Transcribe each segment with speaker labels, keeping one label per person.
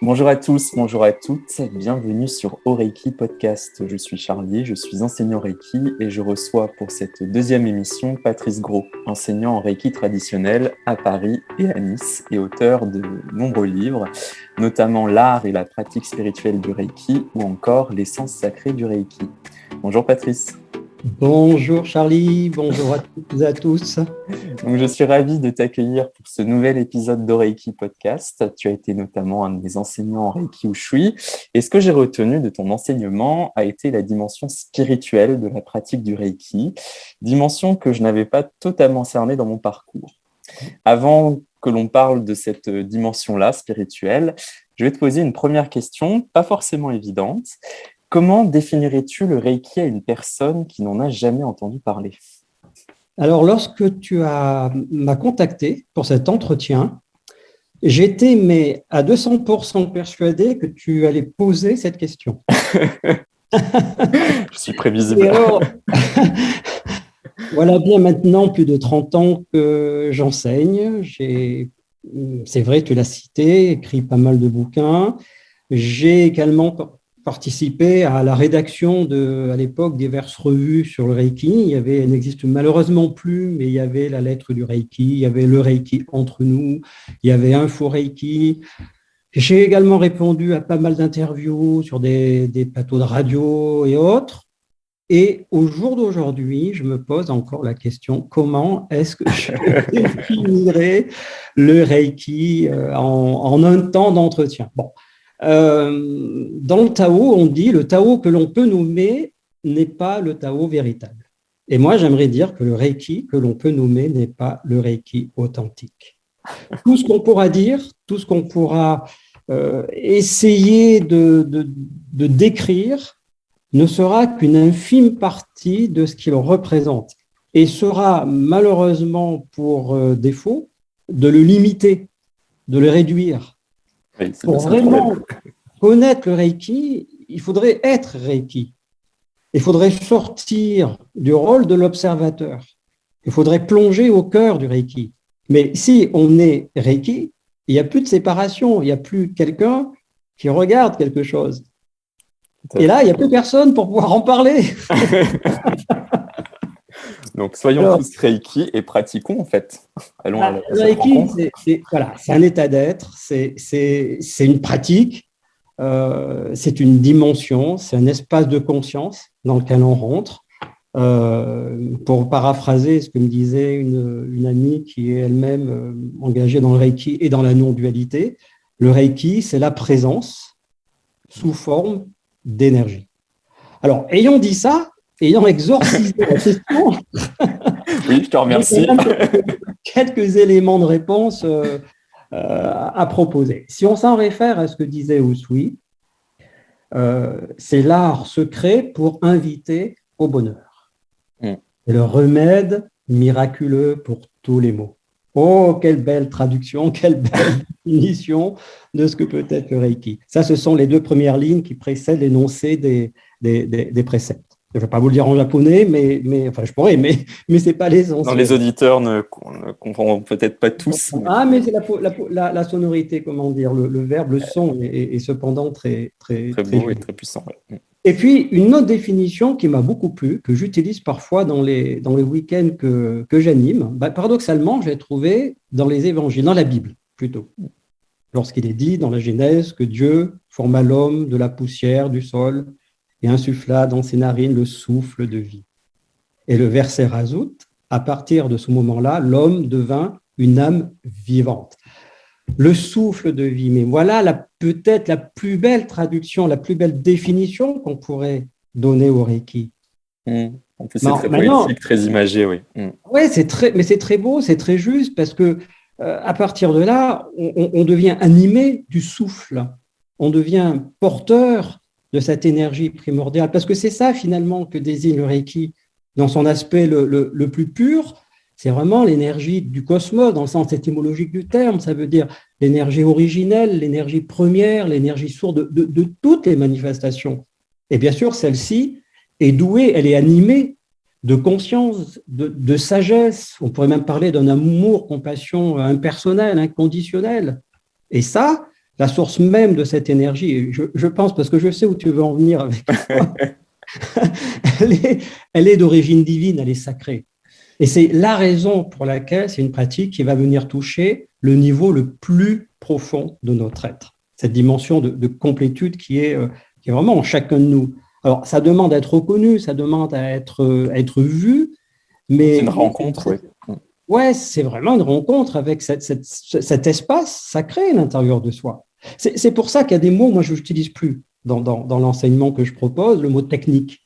Speaker 1: Bonjour à tous, bonjour à toutes, bienvenue sur Oreiki Podcast. Je suis Charlie, je suis enseignant Reiki et je reçois pour cette deuxième émission Patrice Gros, enseignant en Reiki traditionnel à Paris et à Nice et auteur de nombreux livres, notamment L'art et la pratique spirituelle du Reiki ou encore L'essence sacrée du Reiki. Bonjour Patrice.
Speaker 2: Bonjour Charlie, bonjour à toutes et à tous.
Speaker 1: Donc, je suis ravi de t'accueillir pour ce nouvel épisode d'Oreiki Podcast. Tu as été notamment un de mes enseignants en Reiki Ushui. Et ce que j'ai retenu de ton enseignement a été la dimension spirituelle de la pratique du Reiki, dimension que je n'avais pas totalement cernée dans mon parcours. Avant que l'on parle de cette dimension-là, spirituelle, je vais te poser une première question, pas forcément évidente. Comment définirais-tu le Reiki à une personne qui n'en a jamais entendu parler ?
Speaker 2: Alors, lorsque tu m'as contacté pour cet entretien, j'étais à 200% persuadé que tu allais poser cette question.
Speaker 1: Je suis prévisible.
Speaker 2: Et alors, voilà bien maintenant plus de 30 ans que j'enseigne. C'est vrai, tu l'as cité, écrit pas mal de bouquins. J'ai également participé à la rédaction à l'époque diverses revues sur le Reiki. Elle n'existe malheureusement plus, mais il y avait la lettre du Reiki, il y avait le Reiki entre nous, il y avait Info Reiki. J'ai également répondu à pas mal d'interviews sur des plateaux de radio et autres. Et au jour d'aujourd'hui, je me pose encore la question, comment est-ce que je définirais le Reiki en un temps d'entretien ? Bon. Dans le Tao, on dit le Tao que l'on peut nommer n'est pas le Tao véritable. Et moi, j'aimerais dire que le Reiki que l'on peut nommer n'est pas le Reiki authentique. Tout ce qu'on pourra dire, tout ce qu'on pourra essayer de décrire ne sera qu'une infime partie de ce qu'il représente et sera malheureusement pour défaut de le limiter, de le réduire.
Speaker 1: Oui,
Speaker 2: pour vraiment connaître le Reiki, il faudrait être Reiki. Il faudrait sortir du rôle de l'observateur. Il faudrait plonger au cœur du Reiki. Mais si on est Reiki, il n'y a plus de séparation, il n'y a plus quelqu'un qui regarde quelque chose. Et là, il n'y a plus personne pour pouvoir en parler.
Speaker 1: Donc, soyons tous Reiki et pratiquons, en fait. Allons à
Speaker 2: le Reiki, c'est un état d'être, c'est une pratique, c'est une dimension, c'est un espace de conscience dans lequel on rentre. Pour paraphraser ce que me disait une amie qui est elle-même engagée dans le Reiki et dans la non-dualité, le Reiki, c'est la présence sous forme d'énergie. Alors, ayant dit ça, ayant exorcisé la question,
Speaker 1: oui, je te remercie.
Speaker 2: Quelques éléments de réponse à proposer. Si on s'en réfère à ce que disait Usui, c'est l'art secret pour inviter au bonheur. C'est le remède miraculeux pour tous les maux. Oh, quelle belle traduction, quelle belle définition de ce que peut être le Reiki. Ça, ce sont les deux premières lignes qui précèdent l'énoncé des préceptes. Je ne vais pas vous le dire en japonais, enfin, je pourrais, mais ce n'est pas l'essentiel.
Speaker 1: Non, les auditeurs ne comprendront peut-être pas tous.
Speaker 2: Mais c'est la sonorité, comment dire, le verbe, le son est cependant très
Speaker 1: beau et très puissant. Ouais.
Speaker 2: Et puis, une autre définition qui m'a beaucoup plu, que j'utilise parfois dans les week-ends que j'anime, paradoxalement, je l'ai trouvée dans les évangiles, dans la Bible plutôt. Lorsqu'il est dit dans la Genèse que Dieu forma l'homme de la poussière du sol et insuffla dans ses narines le souffle de vie. Et le verset rajoute, à partir de ce moment-là, l'homme devint une âme vivante. Le souffle de vie, mais voilà peut-être la plus belle traduction, la plus belle définition qu'on pourrait donner au Reiki.
Speaker 1: En plus, c'est très poétique, très imagé, oui.
Speaker 2: Oui, mais c'est très beau, c'est très juste, parce que à partir de là, on devient animé du souffle, on devient porteur de cette énergie primordiale, parce que c'est ça finalement que désigne le Reiki dans son aspect le plus pur. C'est vraiment l'énergie du cosmos, dans le sens étymologique du terme. Ça veut dire l'énergie originelle, l'énergie première, l'énergie source de toutes les manifestations. Et bien sûr, celle-ci est douée, elle est animée de conscience, de sagesse. On pourrait même parler d'un amour, compassion impersonnel, inconditionnel. Et ça, la source même de cette énergie, et je pense, parce que je sais où tu veux en venir avec toi, elle est d'origine divine, elle est sacrée. Et c'est la raison pour laquelle c'est une pratique qui va venir toucher le niveau le plus profond de notre être, cette dimension de complétude qui est vraiment en chacun de nous. Alors, ça demande à être reconnu, ça demande à être vu, mais
Speaker 1: c'est une rencontre, oui.
Speaker 2: ouais, c'est vraiment une rencontre avec cet espace sacré à l'intérieur de soi. C'est pour ça qu'il y a des mots, moi, je n'utilise plus dans l'enseignement que je propose, le mot technique.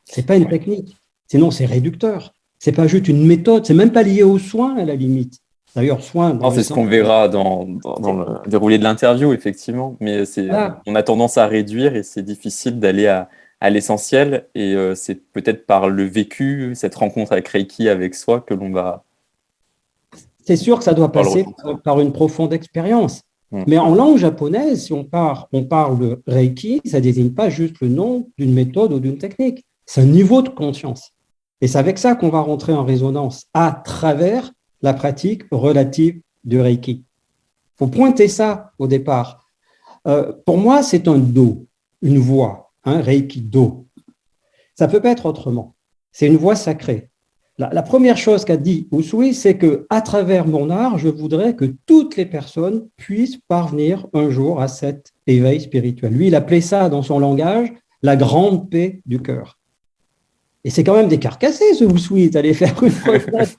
Speaker 2: Ce n'est pas une technique, sinon c'est réducteur. Ce n'est pas juste une méthode, c'est même pas lié aux soins à la limite. D'ailleurs, soins…
Speaker 1: C'est ce qu'on verra dans le déroulé de l'interview, effectivement, mais on a tendance à réduire et c'est difficile d'aller à l'essentiel et c'est peut-être par le vécu, cette rencontre avec Reiki, avec soi, que l'on va…
Speaker 2: C'est sûr que ça doit passer par une profonde expérience. Mais en langue japonaise, si on parle de Reiki, ça ne désigne pas juste le nom d'une méthode ou d'une technique. C'est un niveau de conscience. Et c'est avec ça qu'on va rentrer en résonance à travers la pratique relative du Reiki. Il faut pointer ça au départ. Pour moi, c'est un do, une voix, Reiki do. Ça ne peut pas être autrement. C'est une voix sacrée. La première chose qu'a dit Usui, c'est qu'à travers mon art, je voudrais que toutes les personnes puissent parvenir un jour à cet éveil spirituel. Lui, il appelait ça dans son langage la grande paix du cœur. Et c'est quand même des carcassés, ce Usui. Tu allais faire une retraite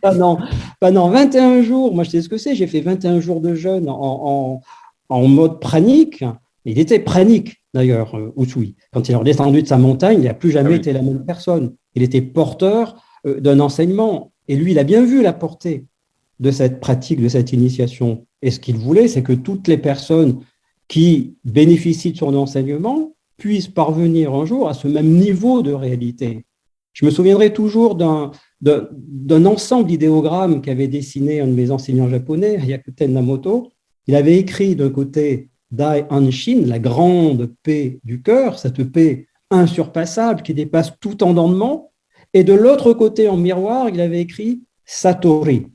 Speaker 2: pendant 21 jours. Moi, je sais ce que c'est. J'ai fait 21 jours de jeûne en mode pranique. Il était pranique, d'ailleurs, Usui. Quand il est redescendu de sa montagne, il n'a plus jamais été la même personne. Il était porteur d'un enseignement. Et lui, il a bien vu la portée de cette pratique, de cette initiation. Et ce qu'il voulait, c'est que toutes les personnes qui bénéficient de son enseignement puissent parvenir un jour à ce même niveau de réalité. Je me souviendrai toujours d'un ensemble d'idéogrammes qu'avait dessiné un de mes enseignants japonais, Hyakuten Namoto. Il avait écrit d'un côté Dai Anshin, la grande paix du cœur, cette paix insurpassable qui dépasse tout entendement. Et de l'autre côté, en miroir, il avait écrit Satori,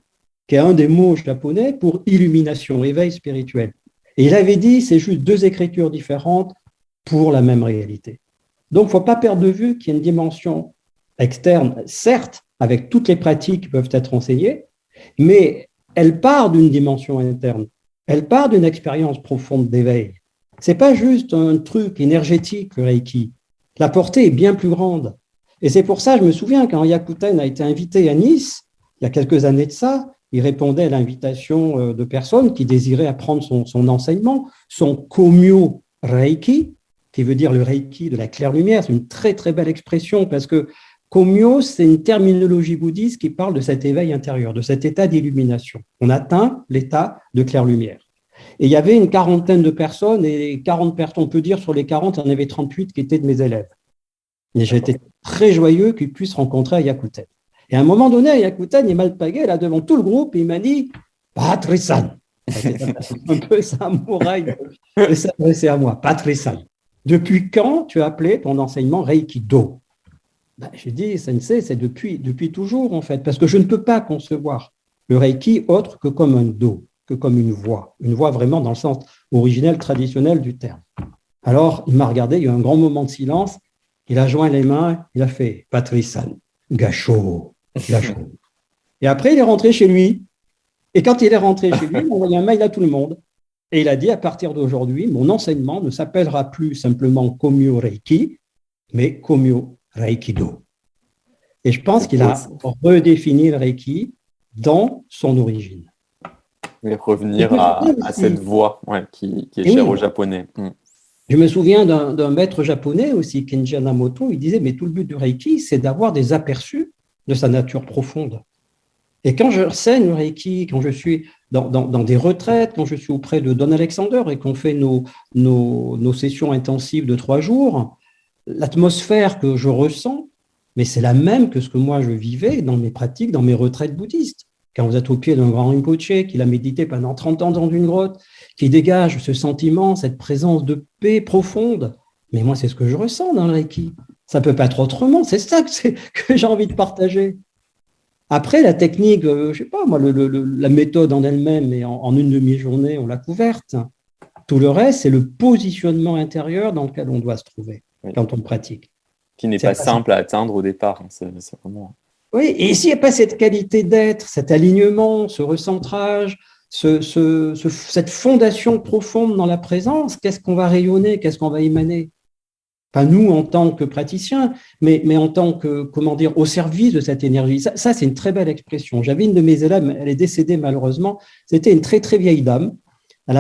Speaker 2: qui est un des mots japonais pour illumination, éveil spirituel. Et il avait dit, c'est juste deux écritures différentes pour la même réalité. Donc, il ne faut pas perdre de vue qu'il y a une dimension externe, certes, avec toutes les pratiques qui peuvent être enseignées, mais elle part d'une dimension interne. Elle part d'une expérience profonde d'éveil. Ce n'est pas juste un truc énergétique, le Reiki. La portée est bien plus grande. Et c'est pour ça, je me souviens, quand Hyakuten a été invité à Nice, il y a quelques années de ça, il répondait à l'invitation de personnes qui désiraient apprendre son enseignement, son Komyo Reiki, qui veut dire le Reiki de la claire-lumière. C'est une très, très belle expression parce que Komyo, c'est une terminologie bouddhiste qui parle de cet éveil intérieur, de cet état d'illumination. On atteint l'état de clair-lumière. Et il y avait une quarantaine de personnes, et 40 personnes, on peut dire sur les 40, il y en avait 38 qui étaient de mes élèves. Et j'étais très joyeux qu'ils puissent rencontrer Hyakuten. Et à un moment donné, Hyakuten, il m'a pagué là devant tout le groupe, et il m'a dit « Patrisan ». Un peu samouraï de s'adresser à moi. « Patrisan, depuis quand tu as appelé ton enseignement Reiki-Do » J'ai dit, Sensei, c'est depuis toujours en fait, parce que je ne peux pas concevoir le Reiki autre que comme un do, que comme une voix vraiment dans le sens originel, traditionnel du terme. Alors, il m'a regardé, il y a eu un grand moment de silence, il a joint les mains, il a fait Patrisan, Gacho, Gacho. Et après, il est rentré chez lui. Et quand il est rentré chez lui, il a envoyé un mail à tout le monde. Et il a dit, à partir d'aujourd'hui, mon enseignement ne s'appellera plus simplement Komyo Reiki, mais Komyo Reiki-Do. Et je pense qu'il a redéfini le Reiki dans son origine.
Speaker 1: Et revenir à cette voie qui est chère aux Japonais.
Speaker 2: Je me souviens d'un maître japonais aussi, Kenji Hanamoto, il disait, mais tout le but du Reiki, c'est d'avoir des aperçus de sa nature profonde. Et quand je enseigne le Reiki, quand je suis dans des retraites, quand je suis auprès de Don Alexander et qu'on fait nos sessions intensives de 3 jours, l'atmosphère que je ressens, mais c'est la même que ce que moi je vivais dans mes pratiques, dans mes retraites bouddhistes. Quand vous êtes au pied d'un grand Rinpoché, qu'il a médité pendant 30 ans dans une grotte, qui dégage ce sentiment, cette présence de paix profonde. Mais moi, c'est ce que je ressens dans le Reiki. Ça ne peut pas être autrement. C'est ça que j'ai envie de partager. Après, la technique, je ne sais pas, moi, la méthode en elle-même, et en une demi-journée, on l'a couverte. Tout le reste, c'est le positionnement intérieur dans lequel on doit se trouver quand on pratique.
Speaker 1: Qui n'est pas simple à atteindre au départ. C'est vraiment...
Speaker 2: Oui, et s'il n'y a pas cette qualité d'être, cet alignement, ce recentrage, cette fondation profonde dans la présence, qu'est-ce qu'on va rayonner, qu'est-ce qu'on va émaner? Pas nous en tant que praticiens, mais en tant que, au service de cette énergie. Ça, c'est une très belle expression. J'avais une de mes élèves, elle est décédée malheureusement, c'était une très, très vieille dame. Elle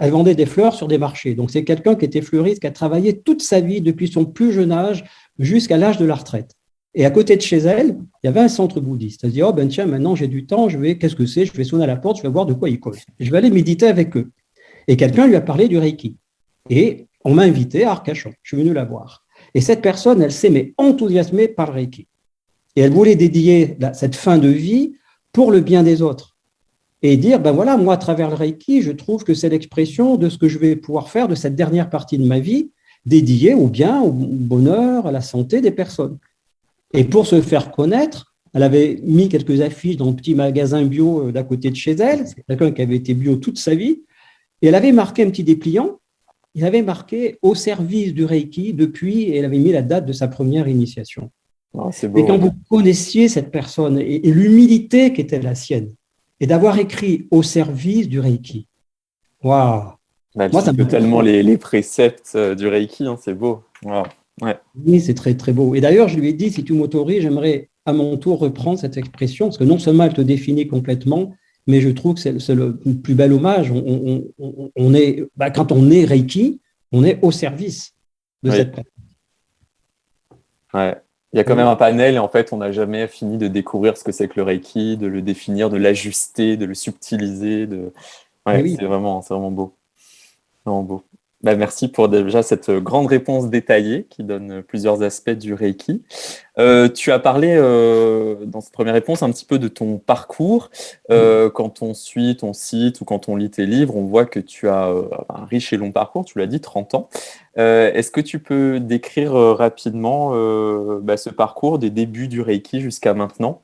Speaker 2: vendait des fleurs sur des marchés. Donc, c'est quelqu'un qui était fleuriste, qui a travaillé toute sa vie depuis son plus jeune âge jusqu'à l'âge de la retraite. Et à côté de chez elle, il y avait un centre bouddhiste. Elle se dit, oh ben tiens, maintenant j'ai du temps, qu'est-ce que c'est? Je vais sonner à la porte, je vais voir de quoi ils causent. Je vais aller méditer avec eux. Et quelqu'un lui a parlé du Reiki. Et on m'a invité à Arcachon. Je suis venu la voir. Et cette personne, elle s'est enthousiasmée par le Reiki. Et elle voulait dédier cette fin de vie pour le bien des autres. Et dire, ben voilà, moi, à travers le Reiki, je trouve que c'est l'expression de ce que je vais pouvoir faire de cette dernière partie de ma vie, dédiée au bien, au bonheur, à la santé des personnes. Et pour se faire connaître, elle avait mis quelques affiches dans le petit magasin bio d'à côté de chez elle. C'est quelqu'un qui avait été bio toute sa vie. Et elle avait marqué un petit dépliant. Il avait marqué au service du Reiki depuis, et elle avait mis la date de sa première initiation.
Speaker 1: Oh, c'est beau.
Speaker 2: Et quand vous connaissiez cette personne et l'humilité qui était la sienne, et d'avoir écrit au service du Reiki, waouh!
Speaker 1: Moi, ça me tellement les préceptes du Reiki, hein, c'est beau. Wow. Ouais.
Speaker 2: Oui, c'est très, très beau. Et d'ailleurs, je lui ai dit, si tu m'autorises, j'aimerais à mon tour reprendre cette expression, parce que non seulement elle te définit complètement, mais je trouve que c'est le plus bel hommage. On est, quand on est Reiki, on est au service de cette pratique.
Speaker 1: Ouais. Il y a quand même un panel et en fait, on n'a jamais fini de découvrir ce que c'est que le Reiki, de le définir, de l'ajuster, de le subtiliser. C'est vraiment beau. Vraiment beau. Merci pour déjà cette grande réponse détaillée qui donne plusieurs aspects du Reiki. Tu as parlé dans cette première réponse un petit peu de ton parcours. Quand on suit ton site ou quand on lit tes livres, on voit que tu as un riche et long parcours, tu l'as dit, 30 ans. Est-ce que tu peux décrire rapidement ce parcours des débuts du Reiki jusqu'à maintenant?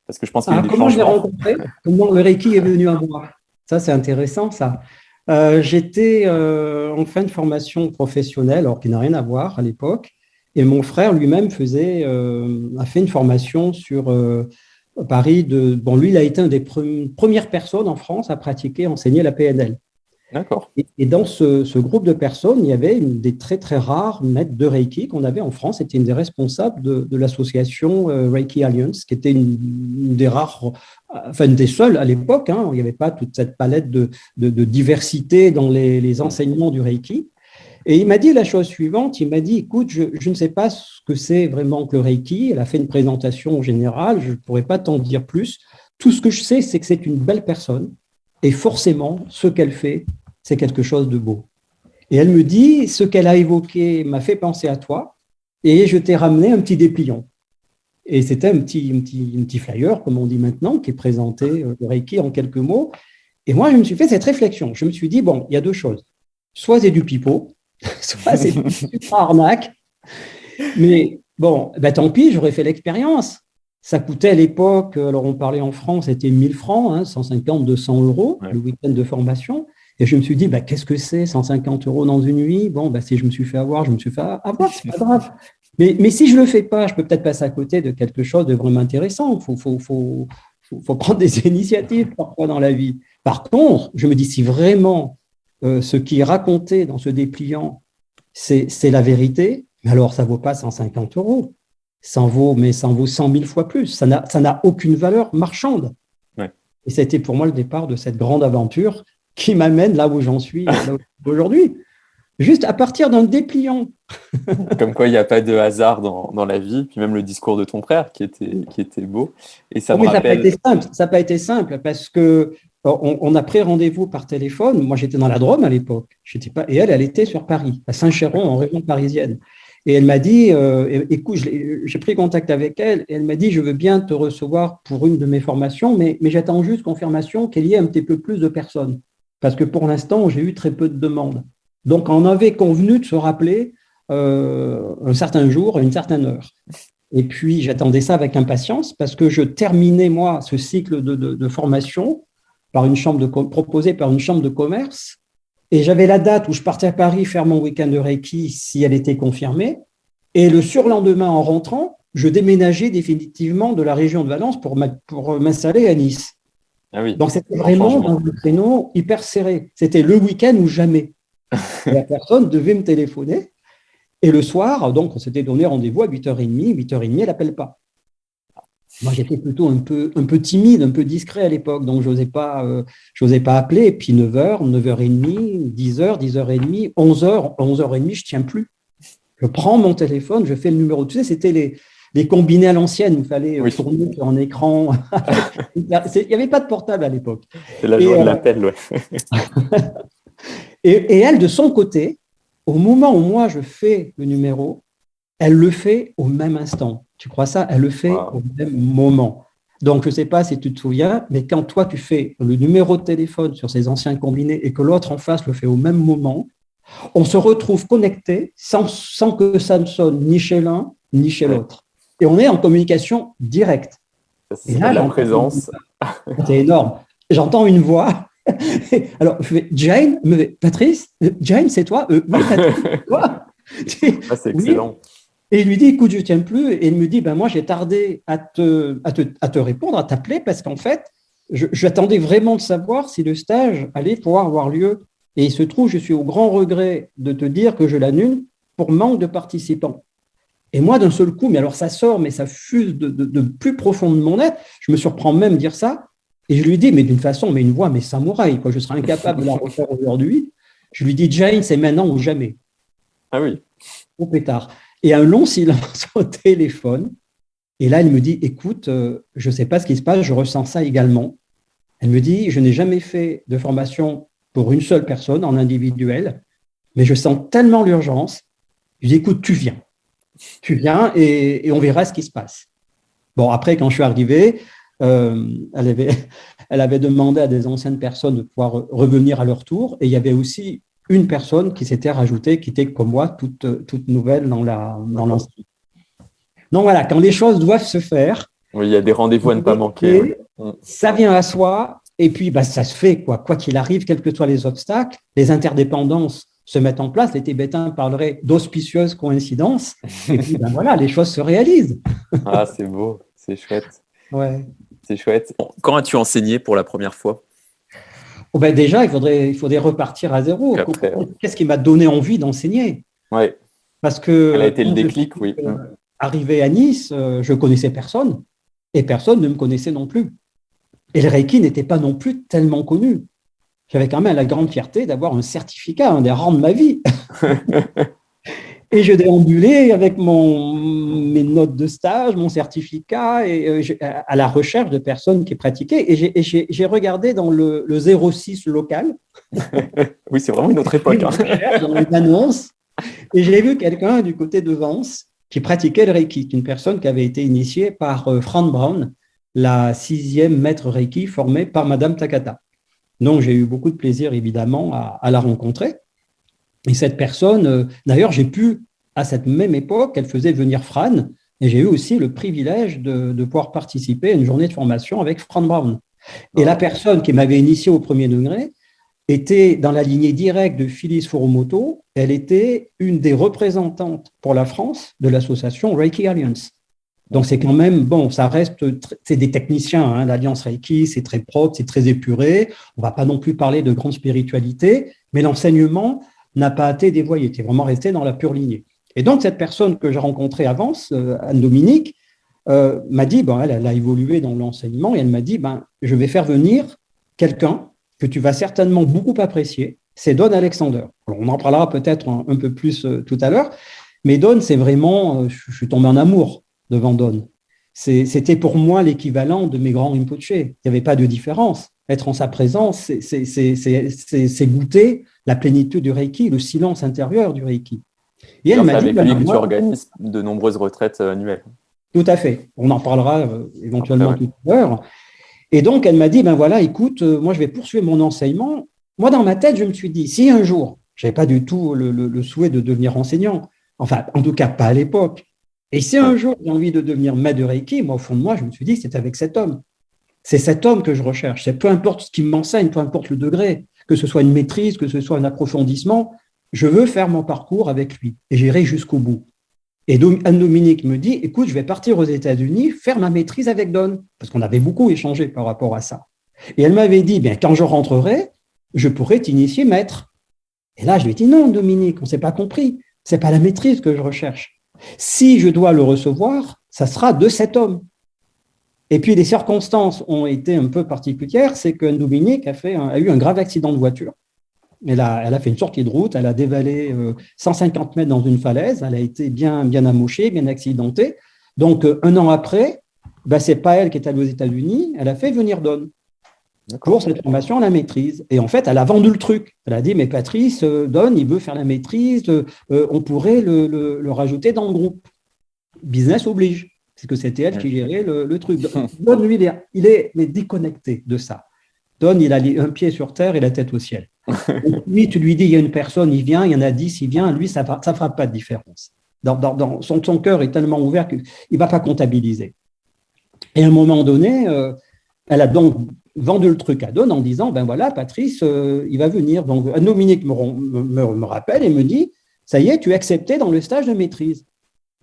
Speaker 1: Parce que je pense qu'il y a des
Speaker 2: comment
Speaker 1: changements.
Speaker 2: je l'ai rencontré? Comment le Reiki est venu à moi? Ça, c'est intéressant, ça. J'étais en fin de formation professionnelle, alors qui n'a rien à voir à l'époque, et mon frère lui-même a fait une formation sur Paris. Lui, il a été une des premières personnes en France à pratiquer, enseigner la PNL.
Speaker 1: D'accord.
Speaker 2: Et dans ce groupe de personnes, il y avait une des très très rares maîtres de Reiki qu'on avait en France. C'était une des responsables de l'association Reiki Alliance, qui était une des rares, une des seules à l'époque. Il n'y avait pas toute cette palette de diversité dans les enseignements du Reiki. Et il m'a dit la chose suivante, il m'a dit, écoute, je ne sais pas ce que c'est vraiment que le Reiki. Elle a fait une présentation générale, je ne pourrais pas t'en dire plus. Tout ce que je sais, c'est que c'est une belle personne. Et forcément, ce qu'elle fait, c'est quelque chose de beau. Et elle me dit, ce qu'elle a évoqué m'a fait penser à toi, et je t'ai ramené un petit dépliant. Et c'était un petit flyer, comme on dit maintenant, qui présentait le Reiki en quelques mots. Et moi, je me suis fait cette réflexion. Je me suis dit, bon, il y a deux choses. Soit c'est du pipeau, soit c'est une super arnaque. Mais bon, tant pis, j'aurais fait l'expérience. Ça coûtait à l'époque, alors on parlait en France, c'était 1000 francs, 150, 200 euros, le week-end de formation. Et je me suis dit, qu'est-ce que c'est, 150 euros dans une nuit? Bon, si je me suis fait avoir, c'est pas grave. Mais si je ne le fais pas, je peux peut-être passer à côté de quelque chose de vraiment intéressant. Il faut prendre des initiatives parfois dans la vie. Par contre, je me dis, si vraiment ce qui est raconté dans ce dépliant, c'est la vérité, mais alors ça ne vaut pas 150 euros. Ça en vaut 100 000 fois plus. Ça n'a aucune valeur marchande. Ouais. Et ça a été pour moi le départ de cette grande aventure qui m'amène là où j'en suis aujourd'hui. Juste à partir d'un dépliant.
Speaker 1: Comme quoi, il n'y a pas de hasard dans la vie. Puis même le discours de ton frère qui était beau. Et ça me rappelle...
Speaker 2: Ça n'a pas été simple parce qu'on a pris rendez-vous par téléphone. Moi, j'étais dans la Drôme à l'époque. Et elle était sur Paris, à Saint-Chéron, en région parisienne. Et elle m'a dit, écoute, j'ai pris contact avec elle, et elle m'a dit, je veux bien te recevoir pour une de mes formations, mais j'attends juste confirmation qu'il y ait un petit peu plus de personnes. Parce que pour l'instant, j'ai eu très peu de demandes. Donc, on avait convenu de se rappeler un certain jour, à une certaine heure. Et puis, j'attendais ça avec impatience parce que je terminais, moi, ce cycle de formation proposée par une chambre de commerce. Et j'avais la date où je partais à Paris faire mon week-end de Reiki si elle était confirmée. Et le surlendemain, en rentrant, je déménageais définitivement de la région de Valence pour m'installer à Nice.
Speaker 1: Ah oui.
Speaker 2: Donc, c'était vraiment dans un créneau hyper serré. C'était le week-end ou jamais. Et la personne devait me téléphoner. Et le soir, donc, on s'était donné rendez-vous à 8h30. 8h30, elle n'appelle pas. Moi, j'étais plutôt un peu timide, un peu discret à l'époque. Donc, je n'osais pas appeler. Et puis, 9h, 9h30, 10h, 10h30, 11h, 11h30, je ne tiens plus. Je prends mon téléphone, je fais le numéro. Tu sais, c'était les combinés à l'ancienne, il fallait tourner sur un écran. Il n'y avait pas de portable à l'époque.
Speaker 1: C'est la joie de l'appel, ouais.
Speaker 2: et elle, de son côté, au moment où moi je fais le numéro, elle le fait au même instant. Tu crois ça? Elle le fait au même moment. Donc, je ne sais pas si tu te souviens, mais quand toi, tu fais le numéro de téléphone sur ces anciens combinés et que l'autre en face le fait au même moment, on se retrouve connecté sans que ça ne sonne ni chez l'un ni chez l'autre. Et on est en communication directe.
Speaker 1: C'est là, la présence.
Speaker 2: C'est énorme. J'entends une voix. Alors, je fais Jane, Patrice, Jane, c'est toi? Oui, Patrice, c'est toi?
Speaker 1: C'est excellent.
Speaker 2: Oui. Et il lui dit, écoute, je ne tiens plus. Et il me dit, moi, j'ai tardé à te répondre, à t'appeler, parce qu'en fait, j'attendais vraiment de savoir si le stage allait pouvoir avoir lieu. Et il se trouve, je suis au grand regret de te dire que je l'annule pour manque de participants. Et moi, d'un seul coup, mais alors ça sort, mais ça fuse de plus profond de mon être. Je me surprends même dire ça. Et je lui dis, mais d'une façon, mais une voix, mais samouraï, quoi. Je serais incapable de la refaire aujourd'hui. Je lui dis, Jane, c'est maintenant ou jamais.
Speaker 1: Ah oui.
Speaker 2: Au pétard. Et un long silence au téléphone. Et là, elle me dit, écoute, je ne sais pas ce qui se passe, je ressens ça également. Elle me dit, je n'ai jamais fait de formation pour une seule personne en individuel, mais je sens tellement l'urgence. Je dis, écoute, tu viens et on verra ce qui se passe. Bon, après, quand je suis arrivé, elle avait demandé à des anciennes personnes de pouvoir revenir à leur tour, et il y avait aussi une personne qui s'était rajoutée, qui était comme moi, toute nouvelle dans l'enseignement. Donc voilà, quand les choses doivent se faire,
Speaker 1: oui, il y a des rendez-vous à ne pas manquer.
Speaker 2: Ça vient à soi. Et puis, ça se fait, quoi qu'il arrive, quels que soient les obstacles, les interdépendances se mettent en place. Les Tibétains parleraient d'auspicieuses coïncidences. Et puis, voilà, les choses se réalisent.
Speaker 1: Ah, c'est beau, c'est chouette.
Speaker 2: Ouais.
Speaker 1: C'est chouette. Quand as-tu enseigné pour la première fois?
Speaker 2: Déjà, il faudrait repartir à zéro. Après, qu'est-ce qui m'a donné envie d'enseigner?
Speaker 1: Ouais.
Speaker 2: Parce que
Speaker 1: elle a été le déclic, oui.
Speaker 2: Arrivé à Nice, je connaissais personne et personne ne me connaissait non plus. Et le Reiki n'était pas non plus tellement connu. J'avais quand même la grande fierté d'avoir un certificat, un des rares de ma vie. Et je déambulais avec mes notes de stage, mon certificat, et à la recherche de personnes qui pratiquaient. Et j'ai regardé dans le 06 local.
Speaker 1: Oui, c'est vraiment une autre époque.
Speaker 2: Dans les annonces. Et j'ai vu quelqu'un du côté de Vence qui pratiquait le Reiki, une personne qui avait été initiée par Fran Brown, la 6e maître Reiki formée par Madame Takata. Donc, j'ai eu beaucoup de plaisir, évidemment, à la rencontrer. Et cette personne, d'ailleurs, j'ai pu, à cette même époque, elle faisait venir Fran, et j'ai eu aussi le privilège de pouvoir participer à une journée de formation avec Fran Brown. Et la personne qui m'avait initié au premier degré était dans la lignée directe de Phyllis Furumoto. Elle était une des représentantes pour la France de l'association Reiki Alliance. Donc, c'est quand même, ça reste, c'est des techniciens, l'Alliance Reiki, c'est très propre, c'est très épuré. On ne va pas non plus parler de grande spiritualité, mais l'enseignement n'a pas été dévoyé, c'est vraiment resté dans la pure lignée. Et donc, cette personne que j'ai rencontrée avant, Anne-Dominique, m'a dit, elle a évolué dans l'enseignement, et elle m'a dit, je vais faire venir quelqu'un que tu vas certainement beaucoup apprécier, c'est Don Alexander. Alors, on en parlera peut-être un peu plus tout à l'heure, mais Don, c'est vraiment, je suis tombé en amour devant Don. C'était pour moi l'équivalent de mes grands Rinpoche. Il n'y avait pas de différence. Être en sa présence, c'est goûter la plénitude du Reiki, le silence intérieur du Reiki.
Speaker 1: Et elle m'a dit, avec lui que tu organises de nombreuses retraites annuelles.
Speaker 2: Tout à fait. On en parlera éventuellement tout à l'heure. Et donc, elle m'a dit, écoute, moi, je vais poursuivre mon enseignement. Moi, dans ma tête, je me suis dit, si un jour, je n'avais pas du tout le souhait de devenir enseignant, enfin, en tout cas, pas à l'époque, et si un jour, j'ai envie de devenir maître de Reiki, moi, au fond de moi, je me suis dit que c'était avec cet homme. C'est cet homme que je recherche. C'est peu importe ce qu'il m'enseigne, peu importe le degré, que ce soit une maîtrise, que ce soit un approfondissement, je veux faire mon parcours avec lui et j'irai jusqu'au bout. Et Anne-Dominique me dit, écoute, je vais partir aux États-Unis, faire ma maîtrise avec Don, parce qu'on avait beaucoup échangé par rapport à ça. Et elle m'avait dit, bien, quand je rentrerai, je pourrai t'initier maître. Et là, je lui ai dit, non, Dominique, on ne s'est pas compris. Ce n'est pas la maîtrise que je recherche. Si je dois le recevoir, ça sera de cet homme. Et puis, les circonstances ont été un peu particulières, c'est que Dominique a eu un grave accident de voiture. Elle a fait une sortie de route, elle a dévalé 150 mètres dans une falaise, elle a été bien amochée, bien accidentée. Donc, un an après, ce n'est pas elle qui est allée aux États-Unis, elle a fait venir Don pour cette formation à la maîtrise. Et en fait, elle a vendu le truc. Elle a dit, mais Patrice, Don, il veut faire la maîtrise, on pourrait le rajouter dans le groupe. Business oblige, parce que c'était elle qui gérait le truc. Don, lui, il est déconnecté de ça. Don, il a un pied sur terre et la tête au ciel. Lui, tu lui dis, il y a une personne, il vient, il y en a 10, il vient, lui, ça ne fera pas de différence. Son cœur est tellement ouvert qu'il ne va pas comptabiliser. Et à un moment donné, elle a donc vendu le truc à Don en disant, ben voilà, Patrice, il va venir. Donc, Dominique me rappelle et me dit, ça y est, tu es accepté dans le stage de maîtrise.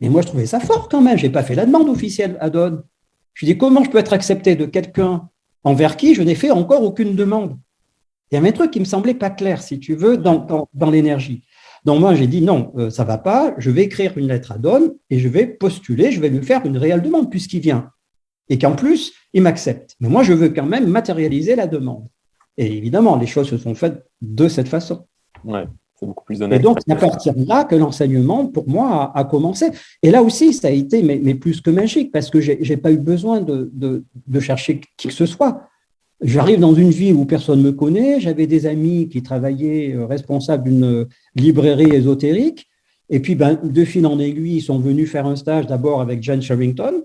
Speaker 2: Mais moi, je trouvais ça fort quand même. Je n'ai pas fait la demande officielle à Don. Je lui dis, comment je peux être accepté de quelqu'un envers qui je n'ai fait encore aucune demande? Il y avait un truc qui me semblait pas clair, si tu veux, dans l'énergie. Donc moi, j'ai dit non, ça va pas, je vais écrire une lettre à Don et je vais postuler, je vais lui faire une réelle demande puisqu'il vient. Et qu'en plus, il m'accepte. Mais moi, je veux quand même matérialiser la demande. Et évidemment, les choses se sont faites de cette façon.
Speaker 1: Ouais, c'est beaucoup plus honnête.
Speaker 2: Et donc, c'est à partir de là que l'enseignement, pour moi, a commencé. Et là aussi, ça a été mais plus que magique parce que je n'ai pas eu besoin de chercher qui que ce soit. J'arrive dans une ville où personne ne me connaît, j'avais des amis qui travaillaient responsables d'une librairie ésotérique, et puis de fil en aiguille, ils sont venus faire un stage d'abord avec Jan Sherrington,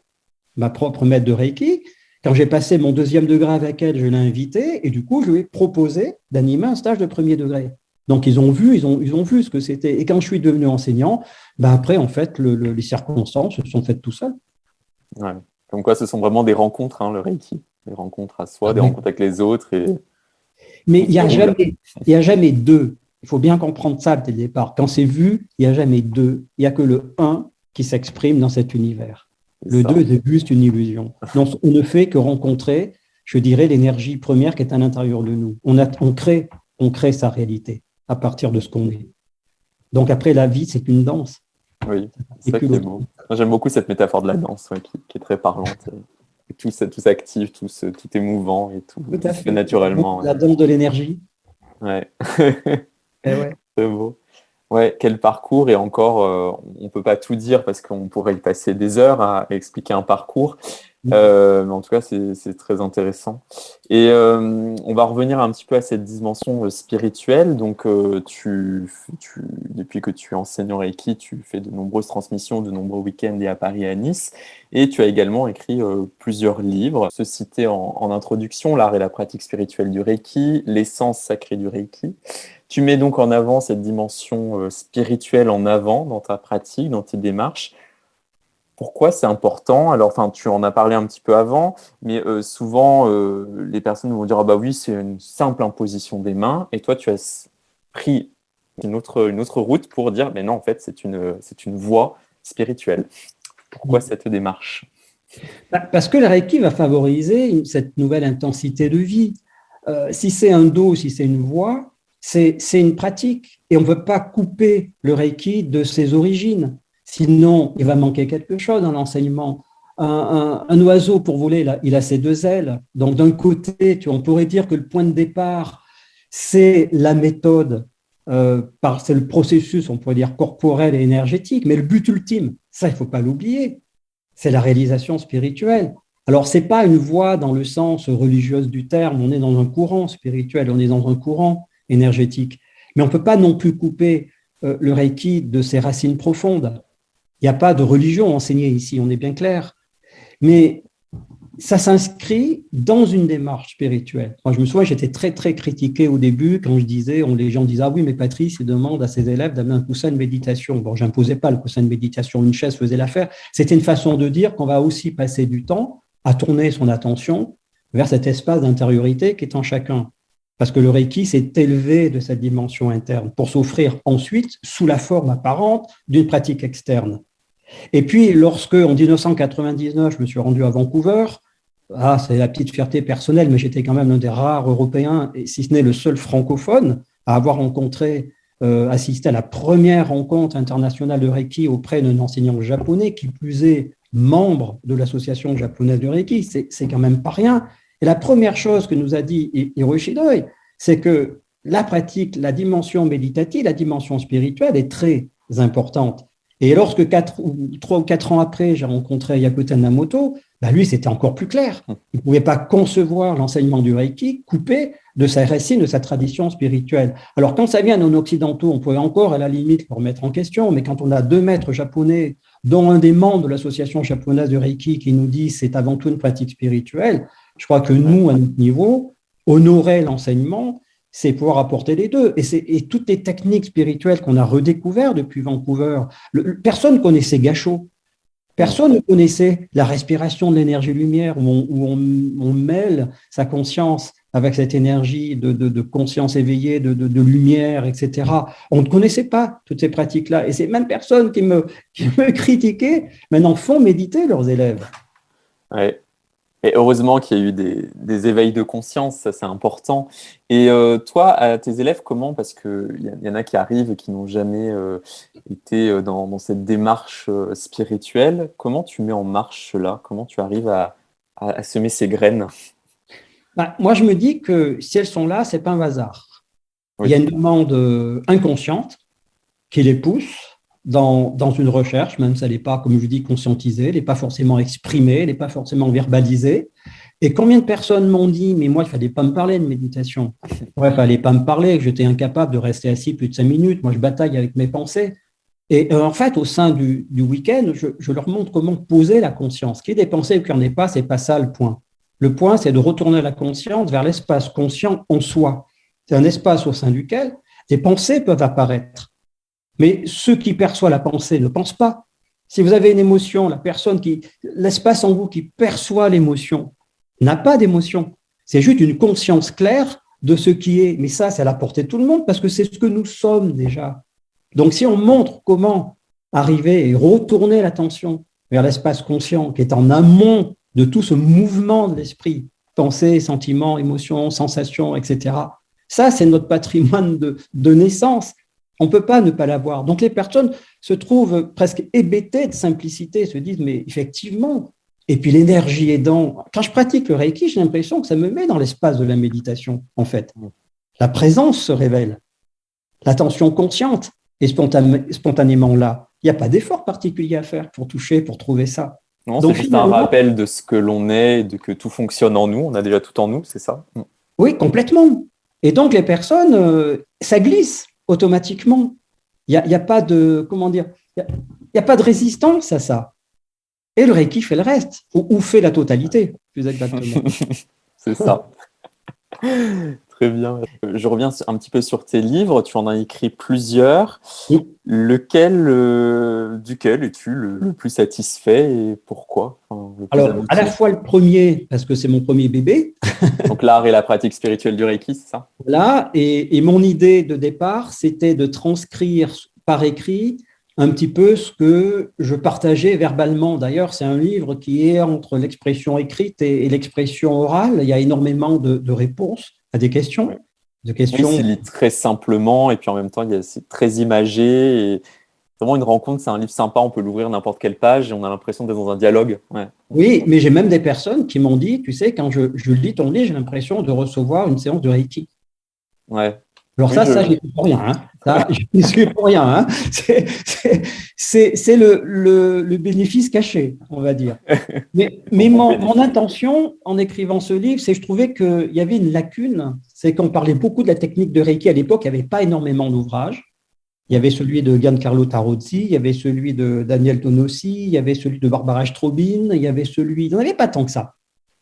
Speaker 2: ma propre maître de Reiki. Quand j'ai passé mon 2e degré avec elle, je l'ai invitée, et du coup, je lui ai proposé d'animer un stage de 1er degré. Donc, ils ont vu ce que c'était. Et quand je suis devenu enseignant, après, en fait, les circonstances se sont faites tout seules.
Speaker 1: Ouais. Comme quoi, ce sont vraiment des rencontres, le Reiki. Des rencontres à soi, des rencontres avec les autres.
Speaker 2: Mais il n'y a jamais deux. Il faut bien comprendre ça dès le départ. Quand c'est vu, il n'y a jamais deux. Il n'y a que le un qui s'exprime dans cet univers. Le deux, c'est juste une illusion. Donc, on ne fait que rencontrer, je dirais, l'énergie première qui est à l'intérieur de nous. On crée sa réalité à partir de ce qu'on est. Donc après, la vie, c'est une danse.
Speaker 1: Oui, c'est ça qui est beau. J'aime beaucoup cette métaphore de la danse qui est très parlante. Tout s'active, tout est mouvant et tout se fait naturellement.
Speaker 2: La danse de l'énergie.
Speaker 1: Ouais.
Speaker 2: Ouais.
Speaker 1: C'est beau. Ouais, quel parcours, et encore, on ne peut pas tout dire parce qu'on pourrait y passer des heures à expliquer un parcours. Mais en tout cas, c'est très intéressant. Et on va revenir un petit peu à cette dimension spirituelle. Donc, depuis que tu enseignes en Reiki, tu fais de nombreuses transmissions, de nombreux week-ends et à Paris et à Nice. Et tu as également écrit plusieurs livres. Se citer en introduction, L'art et la pratique spirituelle du Reiki, L'essence sacrée du Reiki. Tu mets donc en avant cette dimension spirituelle en avant dans ta pratique, dans tes démarches. Pourquoi c'est important? Alors, tu en as parlé un petit peu avant, mais souvent, les personnes vont dire « Ah bah oui, c'est une simple imposition des mains ». Et toi, tu as pris une autre route pour dire « Mais non, en fait, c'est une voie spirituelle ». Pourquoi cette démarche?
Speaker 2: Parce que le Reiki va favoriser cette nouvelle intensité de vie. Si c'est un dos, si c'est une voie, c'est une pratique. Et on ne veut pas couper le Reiki de ses origines. Sinon, il va manquer quelque chose dans l'enseignement. Un oiseau, pour voler, il a ses 2 ailes. Donc, d'un côté, on pourrait dire que le point de départ, c'est la méthode, c'est le processus, on pourrait dire, corporel et énergétique. Mais le but ultime, ça, il ne faut pas l'oublier, c'est la réalisation spirituelle. Alors, ce n'est pas une voie dans le sens religieux du terme. On est dans un courant spirituel, on est dans un courant énergétique. Mais on ne peut pas non plus couper le Reiki de ses racines profondes. Il n'y a pas de religion enseignée ici, on est bien clair. Mais ça s'inscrit dans une démarche spirituelle. Moi, je me souviens, j'étais très, très critiqué au début quand les gens disaient « Ah oui, mais Patrice, il demande à ses élèves d'amener un coussin de méditation ». Bon, je n'imposais pas le coussin de méditation, une chaise faisait l'affaire. C'était une façon de dire qu'on va aussi passer du temps à tourner son attention vers cet espace d'intériorité qui est en chacun. Parce que le Reiki s'est élevé de cette dimension interne pour s'offrir ensuite sous la forme apparente d'une pratique externe. Et puis, lorsque, en 1999, je me suis rendu à Vancouver, c'est la petite fierté personnelle, mais j'étais quand même l'un des rares Européens, et si ce n'est le seul francophone, à avoir assisté à la première rencontre internationale de Reiki auprès d'un enseignant japonais, qui plus est membre de l'association japonaise de Reiki. C'est quand même pas rien. Et la première chose que nous a dit Hiroshi Doi, c'est que la pratique, la dimension méditative, la dimension spirituelle est très importante. Et lorsque 3 ou 4 ans après, j'ai rencontré Yako Tanamoto, lui, c'était encore plus clair. Il ne pouvait pas concevoir l'enseignement du Reiki coupé de sa racine, de sa tradition spirituelle. Alors, quand ça vient en occidentaux, on pouvait encore, à la limite, le remettre en question, mais quand on a 2 maîtres japonais, dont un des membres de l'association japonaise de Reiki qui nous dit c'est avant tout une pratique spirituelle, je crois que nous, à notre niveau, honorer l'enseignement, c'est pouvoir apporter les deux. Et toutes les techniques spirituelles qu'on a redécouvertes depuis Vancouver, personne ne connaissait Gassho. Personne ne connaissait la respiration de l'énergie lumière, où on mêle sa conscience avec cette énergie de conscience éveillée, de lumière, etc. On ne connaissait pas toutes ces pratiques-là. Et ces mêmes personnes qui me critiquaient, maintenant font méditer leurs élèves.
Speaker 1: Ouais. Et heureusement qu'il y a eu des éveils de conscience, ça c'est important. Et toi, à tes élèves, comment? Parce qu'il y en a qui arrivent et qui n'ont jamais été dans cette démarche spirituelle. Comment tu mets en marche cela? Comment tu arrives à semer ces graines?
Speaker 2: Moi, je me dis que si elles sont là, ce n'est pas un hasard.
Speaker 1: Oui.
Speaker 2: Il y a une demande inconsciente qui les pousse dans une recherche, même si elle n'est pas, comme je dis, conscientisée, elle n'est pas forcément exprimée, elle n'est pas forcément verbalisée. Et combien de personnes m'ont dit, mais moi, il ne fallait pas me parler de méditation. Ouais, il ne fallait pas me parler, que j'étais incapable de rester assis plus de 5 minutes. Moi, je bataille avec mes pensées. Et en fait, au sein du week-end, je leur montre comment poser la conscience. Qu'il y ait des pensées ou qu'il n'y en ait pas, ce n'est pas ça le point. Le point, c'est de retourner la conscience vers l'espace conscient en soi. C'est un espace au sein duquel des pensées peuvent apparaître. Mais ceux qui perçoivent la pensée ne pensent pas. Si vous avez une émotion, l'espace en vous qui perçoit l'émotion n'a pas d'émotion. C'est juste une conscience claire de ce qui est. Mais ça, c'est à la portée de tout le monde parce que c'est ce que nous sommes déjà. Donc, si on montre comment arriver et retourner l'attention vers l'espace conscient qui est en amont de tout ce mouvement de l'esprit, pensée, sentiments, émotions, sensations, etc., ça, c'est notre patrimoine de naissance. On ne peut pas ne pas l'avoir. Donc, les personnes se trouvent presque hébétées de simplicité, se disent, mais effectivement, et puis l'énergie aidant. Quand je pratique le Reiki, j'ai l'impression que ça me met dans l'espace de la méditation, en fait. La présence se révèle, l'attention consciente est spontanément là. Il n'y a pas d'effort particulier à faire pour toucher, pour trouver ça.
Speaker 1: Non, c'est juste un rappel de ce que l'on est, de que tout fonctionne en nous. On a déjà tout en nous, c'est ça?
Speaker 2: Oui, complètement. Et donc, les personnes, ça glisse automatiquement. Il n'y a pas de, il y a pas de résistance à ça. Et le Reiki fait le reste, ou fait la totalité, plus exactement.
Speaker 1: C'est ça. Très bien. Je reviens un petit peu sur tes livres. Tu en as écrit plusieurs.
Speaker 2: Oui.
Speaker 1: Duquel es-tu le plus satisfait et pourquoi?
Speaker 2: Alors, à la fois le premier, parce que c'est mon premier bébé.
Speaker 1: Donc, l'art et la pratique spirituelle du Reiki, c'est ça?
Speaker 2: Là, et mon idée de départ, c'était de transcrire par écrit un petit peu ce que je partageais verbalement. D'ailleurs, c'est un livre qui est entre l'expression écrite et l'expression orale. Il y a énormément de réponses à des questions.
Speaker 1: Oui. Oui, c'est lit très simplement et puis en même temps, c'est très imagé. Et vraiment une rencontre, c'est un livre sympa. On peut l'ouvrir n'importe quelle page et on a l'impression d'être dans un dialogue. Ouais.
Speaker 2: Oui, mais j'ai même des personnes qui m'ont dit, tu sais, quand je lis ton livre, j'ai l'impression de recevoir une séance de Reiki.
Speaker 1: Ouais.
Speaker 2: Alors oui, ça, je n'y suis pour rien. Ça, je n'y suis pour rien. C'est le bénéfice caché, on va dire. Mais mon intention, en écrivant ce livre, c'est que je trouvais qu'il y avait une lacune. C'est qu'on parlait beaucoup de la technique de Reiki. À l'époque, il n'y avait pas énormément d'ouvrages. Il y avait celui de Giancarlo Tarozzi, il y avait celui de Daniel Tonossi, il y avait celui de Barbara Strobin, il y avait celui… Il n'y en avait pas tant que ça.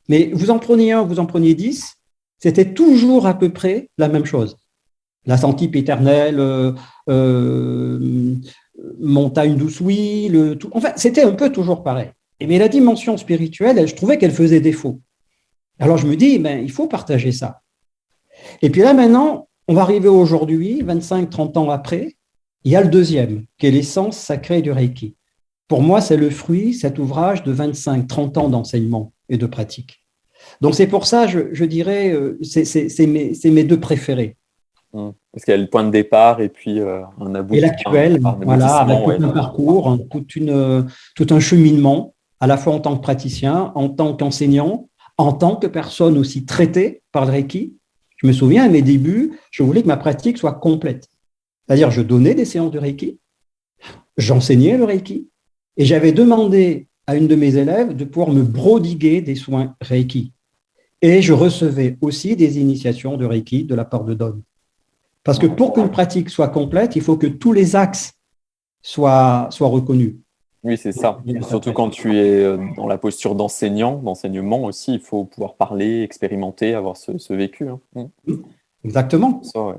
Speaker 2: Mais vous en preniez un, vous en preniez 10, c'était toujours à peu près la même chose. La Santipe éternelle, Montagne douce, oui, tout. Enfin, c'était un peu toujours pareil. Mais la dimension spirituelle, je trouvais qu'elle faisait défaut. Alors je me dis, il faut partager ça. Et puis là, maintenant, on va arriver aujourd'hui, 25, 30 ans après, il y a le deuxième, qui est l'essence sacrée du Reiki. Pour moi, c'est le fruit, cet ouvrage de 25, 30 ans d'enseignement et de pratique. Donc c'est pour ça, je dirais, c'est mes deux préférés.
Speaker 1: Parce qu'il y a le point de départ et puis un aboutissement.
Speaker 2: Et l'actuel, voilà, avec tout un parcours, tout un cheminement, à la fois en tant que praticien, en tant qu'enseignant, en tant que personne aussi traitée par le Reiki. Je me souviens, à mes débuts, je voulais que ma pratique soit complète. C'est-à-dire, je donnais des séances de Reiki, j'enseignais le Reiki, et j'avais demandé à une de mes élèves de pouvoir me prodiguer des soins Reiki. Et je recevais aussi des initiations de Reiki de la part de Don. Parce que pour qu'une pratique soit complète, il faut que tous les axes soient reconnus.
Speaker 1: Oui, c'est ça. Et surtout quand tu es dans la posture d'enseignement aussi, il faut pouvoir parler, expérimenter, avoir ce vécu.
Speaker 2: Exactement.
Speaker 1: Ça, ouais.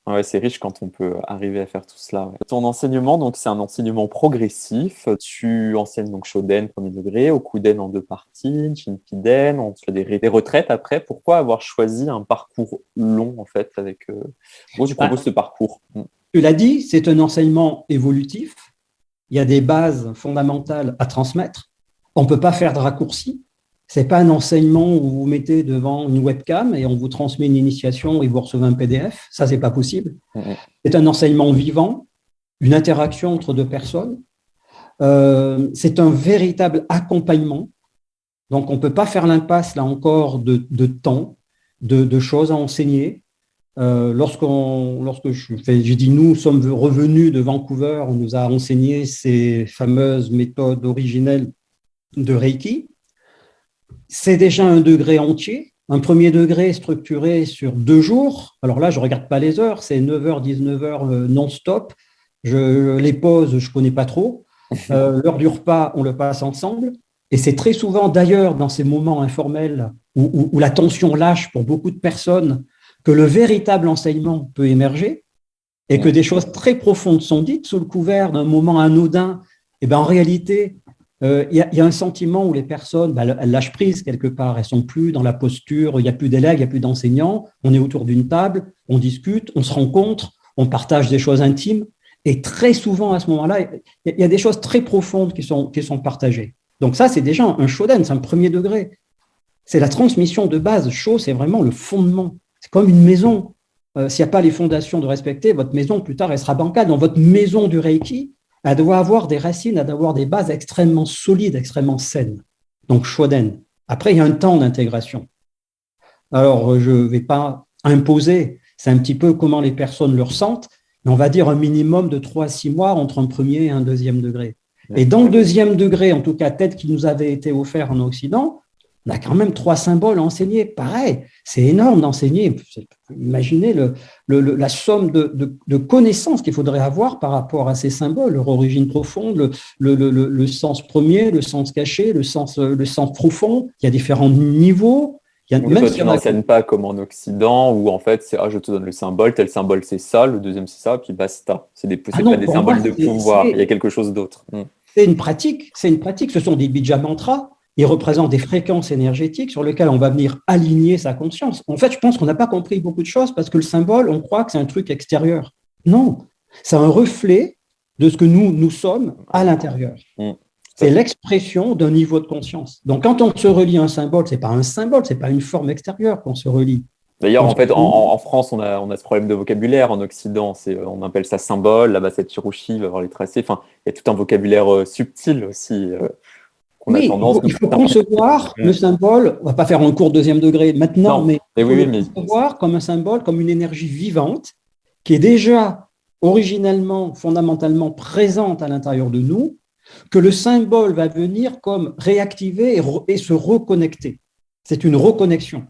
Speaker 1: Ouais, c'est riche quand on peut arriver à faire tout cela. Ouais. Ton enseignement, donc, c'est un enseignement progressif. Tu enseignes donc Shoden, premier degré, Okuden en 2 parties, Shinpiden, tu as des retraites après. Pourquoi avoir choisi un parcours long, en fait, avec... Moi, tu proposes ce parcours.
Speaker 2: Tu l'as dit, c'est un enseignement évolutif. Il y a des bases fondamentales à transmettre. On ne peut pas faire de raccourcis. Ce n'est pas un enseignement où vous vous mettez devant une webcam et on vous transmet une initiation et vous recevez un PDF. Ça, ce n'est pas possible. C'est un enseignement vivant, une interaction entre deux personnes. C'est un véritable accompagnement. Donc, on ne peut pas faire l'impasse, là encore, de temps, de choses à enseigner. Lorsque j'ai dit nous sommes revenus de Vancouver, on nous a enseigné ces fameuses méthodes originelles de Reiki. C'est déjà un degré entier, un premier degré structuré sur 2 jours. Alors là, je ne regarde pas les heures, c'est 9h, 19h non-stop. Les pauses, je ne connais pas trop. L'heure du repas, on le passe ensemble. Et c'est très souvent, d'ailleurs, dans ces moments informels où la tension lâche pour beaucoup de personnes, que le véritable enseignement peut émerger et que des choses très profondes sont dites sous le couvert d'un moment anodin. Et bien, en réalité, il y a un sentiment où les personnes, elles lâchent prise quelque part, elles ne sont plus dans la posture, il n'y a plus d'élèves, il n'y a plus d'enseignants, on est autour d'une table, on discute, on se rencontre, on partage des choses intimes. Et très souvent, à ce moment-là, il y a des choses très profondes qui sont partagées. Donc ça, c'est déjà un shoden, c'est un premier degré. C'est la transmission de base. Sho, c'est vraiment le fondement. C'est comme une maison. S'il n'y a pas les fondations de respecter, votre maison, plus tard, elle sera bancale. Donc, votre maison du Reiki, elle doit avoir des racines, elle doit avoir des bases extrêmement solides, extrêmement saines. Donc, shoden. Après, il y a un temps d'intégration. Alors, je ne vais pas imposer, c'est un petit peu comment les personnes le ressentent, mais on va dire un minimum de 3 à 6 mois entre un premier et un deuxième degré. Et dans le deuxième degré, en tout cas, tel qu'il nous avait été offert en Occident, on a quand même 3 symboles à enseigner. Pareil, c'est énorme d'enseigner. Imaginez la somme de connaissances qu'il faudrait avoir par rapport à ces symboles, leur origine profonde, le sens premier, le sens caché, le sens profond. Il y a différents niveaux.
Speaker 1: Même toi, tu n'enseignes pas comme en Occident, où en fait, c'est je te donne le symbole, tel symbole c'est ça, le deuxième c'est ça, puis basta. C'est pas des symboles de pouvoir, il y a quelque chose d'autre.
Speaker 2: C'est une pratique, ce sont des bija mantras. Ils représentent des fréquences énergétiques sur lesquelles on va venir aligner sa conscience. En fait, je pense qu'on n'a pas compris beaucoup de choses parce que le symbole, on croit que c'est un truc extérieur. Non, c'est un reflet de ce que nous sommes à l'intérieur. C'est l'expression d'un niveau de conscience. Donc, quand on se relie à un symbole, ce n'est pas un symbole, ce n'est pas une forme extérieure qu'on se relie.
Speaker 1: D'ailleurs, en fait, en France, on a ce problème de vocabulaire. En Occident, on appelle ça symbole. Là-bas, c'est Hiroshi, il va avoir les tracés. Enfin, il y a tout un vocabulaire subtil aussi.
Speaker 2: Oui, il faut concevoir le symbole, on ne va pas faire un cours deuxième degré maintenant, mais il faut le concevoir comme un symbole, comme une énergie vivante qui est déjà originellement, fondamentalement présente à l'intérieur de nous, que le symbole va venir comme réactiver et se reconnecter. C'est une reconnexion.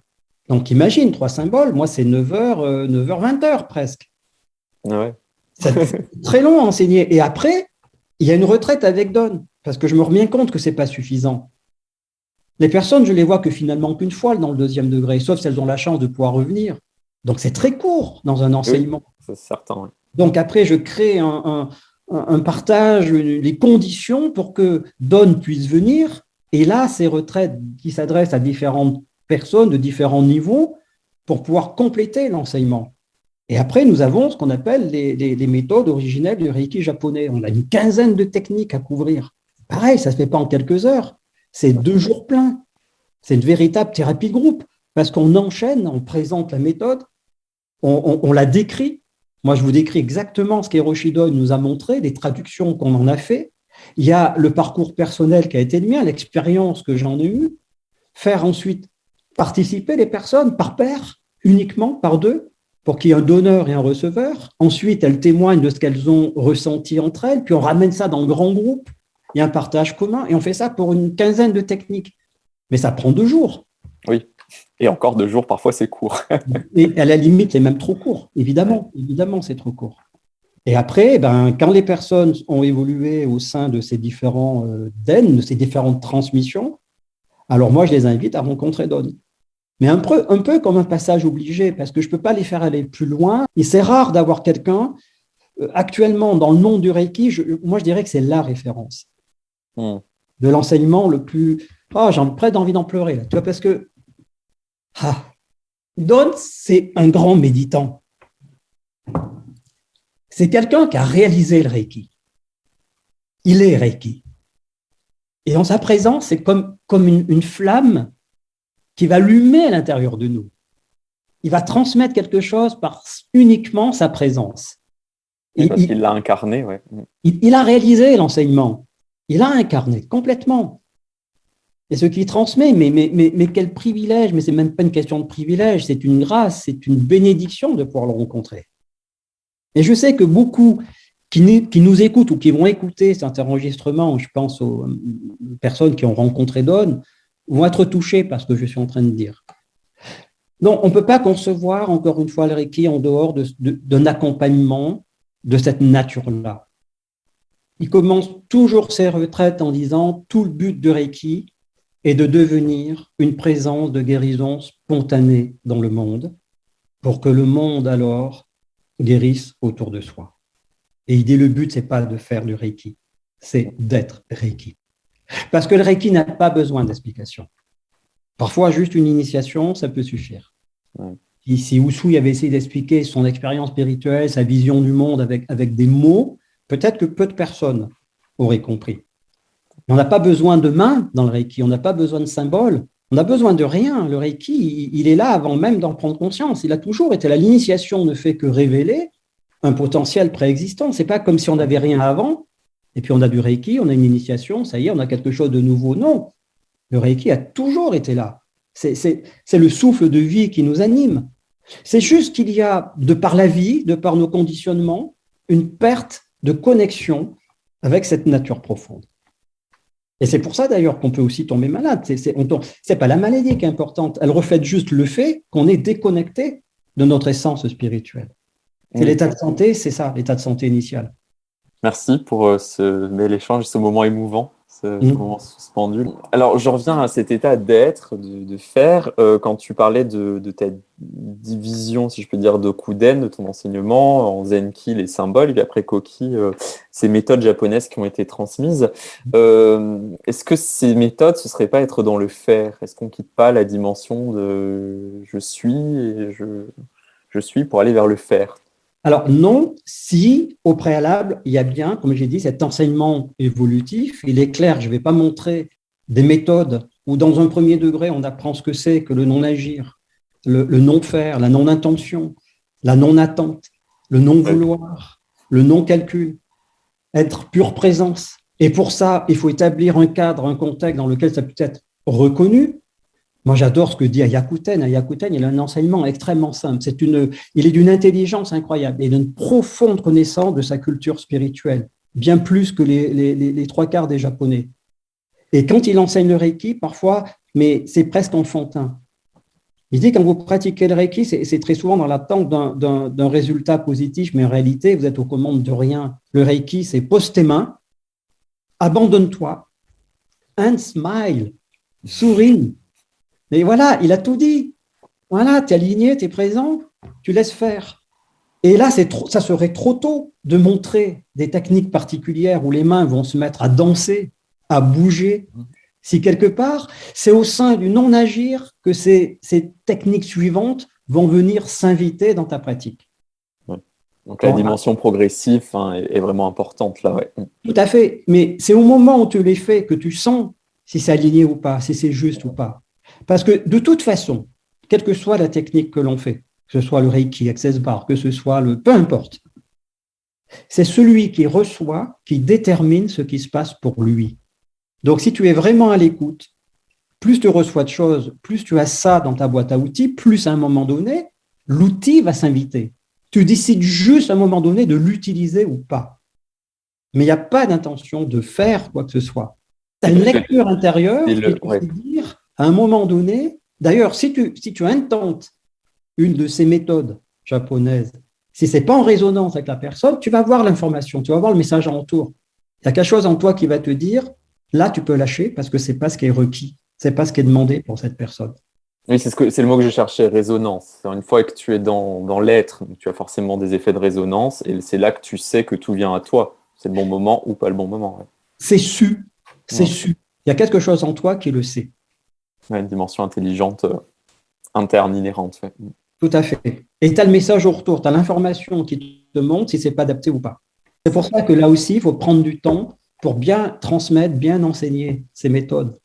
Speaker 2: Donc imagine 3 symboles, moi c'est 9h, 20h presque.
Speaker 1: Ouais.
Speaker 2: C'est très long à enseigner. Et après, il y a une retraite avec Don. Parce que je me rends bien compte que ce n'est pas suffisant. Les personnes, je les vois que finalement qu'une fois dans le deuxième degré, sauf si elles ont la chance de pouvoir revenir. Donc, c'est très court dans un enseignement.
Speaker 1: Oui, c'est certain. Oui.
Speaker 2: Donc, après, je crée un partage, les conditions pour que Don puisse venir. Et là, ces retraites qui s'adressent à différentes personnes de différents niveaux pour pouvoir compléter l'enseignement. Et après, nous avons ce qu'on appelle les méthodes originelles du Reiki japonais. On a une quinzaine de techniques à couvrir. Pareil, ça ne se fait pas en quelques heures. C'est 2 jours pleins. C'est une véritable thérapie de groupe parce qu'on enchaîne, on présente la méthode, on la décrit. Moi, je vous décris exactement ce qu'Hiroshi nous a montré, les traductions qu'on en a fait. Il y a le parcours personnel qui a été le mien, l'expérience que j'en ai eue. Faire ensuite participer les personnes par paire, uniquement par 2, pour qu'il y ait un donneur et un receveur. Ensuite, elles témoignent de ce qu'elles ont ressenti entre elles, puis on ramène ça dans le grand groupe. Il y a un partage commun et on fait ça pour une quinzaine de techniques. Mais ça prend 2 jours.
Speaker 1: Oui, et encore 2 jours, parfois c'est court.
Speaker 2: Et à la limite, c'est même trop court. Évidemment, c'est trop court. Et après, quand les personnes ont évolué au sein de ces différents DEN, de ces différentes transmissions, alors moi, je les invite à rencontrer Don. Mais un peu comme un passage obligé, parce que je ne peux pas les faire aller plus loin. Et c'est rare d'avoir quelqu'un, actuellement, dans le monde du Reiki, moi, je dirais que c'est la référence de l'enseignement le plus... j'ai presque envie d'en pleurer, là, tu vois, parce que Don, c'est un grand méditant. C'est quelqu'un qui a réalisé le Reiki. Il est Reiki. Et en sa présence, c'est comme une flamme qui va allumer à l'intérieur de nous. Il va transmettre quelque chose par uniquement sa présence.
Speaker 1: Et parce qu'il l'a incarné, ouais.
Speaker 2: Il a réalisé l'enseignement. Il l'a incarné complètement. Et ce qu'il transmet, mais quel privilège, mais ce n'est même pas une question de privilège, c'est une grâce, c'est une bénédiction de pouvoir le rencontrer. Et je sais que beaucoup qui nous écoutent ou qui vont écouter cet enregistrement, je pense aux personnes qui ont rencontré Don, vont être touchés par ce que je suis en train de dire. Donc, on ne peut pas concevoir, encore une fois, le Reiki en dehors d'un accompagnement de cette nature-là. Il commence toujours ses retraites en disant « tout le but de Reiki est de devenir une présence de guérison spontanée dans le monde pour que le monde, alors, guérisse autour de soi. » Et il dit le but, ce n'est pas de faire du Reiki, c'est d'être Reiki. Parce que le Reiki n'a pas besoin d'explication. Parfois, juste une initiation, ça peut suffire. Si Usui avait essayé d'expliquer son expérience spirituelle, sa vision du monde avec des mots, peut-être que peu de personnes auraient compris. On n'a pas besoin de mains dans le Reiki, on n'a pas besoin de symboles, on n'a besoin de rien. Le Reiki, il est là avant même d'en prendre conscience. Il a toujours été là. L'initiation ne fait que révéler un potentiel préexistant. Ce n'est pas comme si on n'avait rien avant, et puis on a du Reiki, on a une initiation, ça y est, on a quelque chose de nouveau. Non, le Reiki a toujours été là. C'est le souffle de vie qui nous anime. C'est juste qu'il y a, de par la vie, de par nos conditionnements, une perte de connexion avec cette nature profonde. Et c'est pour ça d'ailleurs qu'on peut aussi tomber malade. C'est pas la maladie qui est importante, elle reflète juste le fait qu'on est déconnecté de notre essence spirituelle. C'est l'état de santé, c'est ça, l'état de santé initial.
Speaker 1: Merci pour ce bel échange, ce moment émouvant, ce moment suspendu. Alors, je reviens à cet état d'être, de faire. Quand tu parlais de ta division, si je peux dire, d'Okuden, de ton enseignement, en Zenki, les symboles, et puis après Koki, ces méthodes japonaises qui ont été transmises. Est-ce que ces méthodes, ce ne serait pas être dans le faire? Est-ce qu'on ne quitte pas la dimension de « je suis » et je suis pour aller vers le faire?
Speaker 2: Alors non, si au préalable, il y a bien, comme j'ai dit, cet enseignement évolutif. Il est clair, je ne vais pas montrer des méthodes où dans un premier degré, on apprend ce que c'est que le non-agir, le non-faire, la non-intention, la non-attente, le non-vouloir, le non-calcul, être pure présence. Et pour ça, il faut établir un cadre, un contexte dans lequel ça peut être reconnu. Moi, j'adore ce que dit Ayakuten. Ayakuten, il a un enseignement extrêmement simple. Il est d'une intelligence incroyable et d'une profonde connaissance de sa culture spirituelle, bien plus que les 3/4 des Japonais. Et quand il enseigne le Reiki, parfois, mais c'est presque enfantin. Il dit quand vous pratiquez le Reiki, c'est très souvent dans l'attente d'un résultat positif, mais en réalité, vous êtes aux commandes de rien. Le Reiki, c'est pose tes mains, abandonne-toi, and smile, souris. Mais voilà, il a tout dit. Voilà, tu es aligné, tu es présent, tu laisses faire. Et là, ça serait trop tôt de montrer des techniques particulières où les mains vont se mettre à danser, à bouger, Si quelque part, c'est au sein du non-agir que ces techniques suivantes vont venir s'inviter dans ta pratique.
Speaker 1: Ouais. Donc la dimension progressive est vraiment importante là. Ouais.
Speaker 2: Tout à fait, mais c'est au moment où tu les fais que tu sens si c'est aligné ou pas, si c'est juste ou pas. Parce que de toute façon, quelle que soit la technique que l'on fait, que ce soit le Reiki, Access Bar, que ce soit le... peu importe, c'est celui qui reçoit qui détermine ce qui se passe pour lui. Donc si tu es vraiment à l'écoute, plus tu reçois de choses, plus tu as ça dans ta boîte à outils, plus à un moment donné, l'outil va s'inviter. Tu décides juste à un moment donné de l'utiliser ou pas. Mais il n'y a pas d'intention de faire quoi que ce soit. Tu as une lecture intérieure qui te fait dire, à un moment donné, d'ailleurs, si tu intentes une de ces méthodes japonaises, si ce n'est pas en résonance avec la personne, tu vas voir l'information, tu vas voir le message en retour. Il y a quelque chose en toi qui va te dire, là, tu peux lâcher parce que ce n'est pas ce qui est requis, ce n'est pas ce qui est demandé pour cette personne.
Speaker 1: Oui, c'est le mot que je cherchais, résonance. Une fois que tu es dans l'être, tu as forcément des effets de résonance et c'est là que tu sais que tout vient à toi. C'est le bon moment ou pas le bon moment. Ouais.
Speaker 2: C'est su. Il y a quelque chose en toi qui le sait.
Speaker 1: Ouais, une dimension intelligente, interne, inhérente. Ouais.
Speaker 2: Tout à fait. Et tu as le message au retour, tu as l'information qui te montre si ce n'est pas adapté ou pas. C'est pour ça que là aussi, il faut prendre du temps pour bien transmettre, bien enseigner ces méthodes.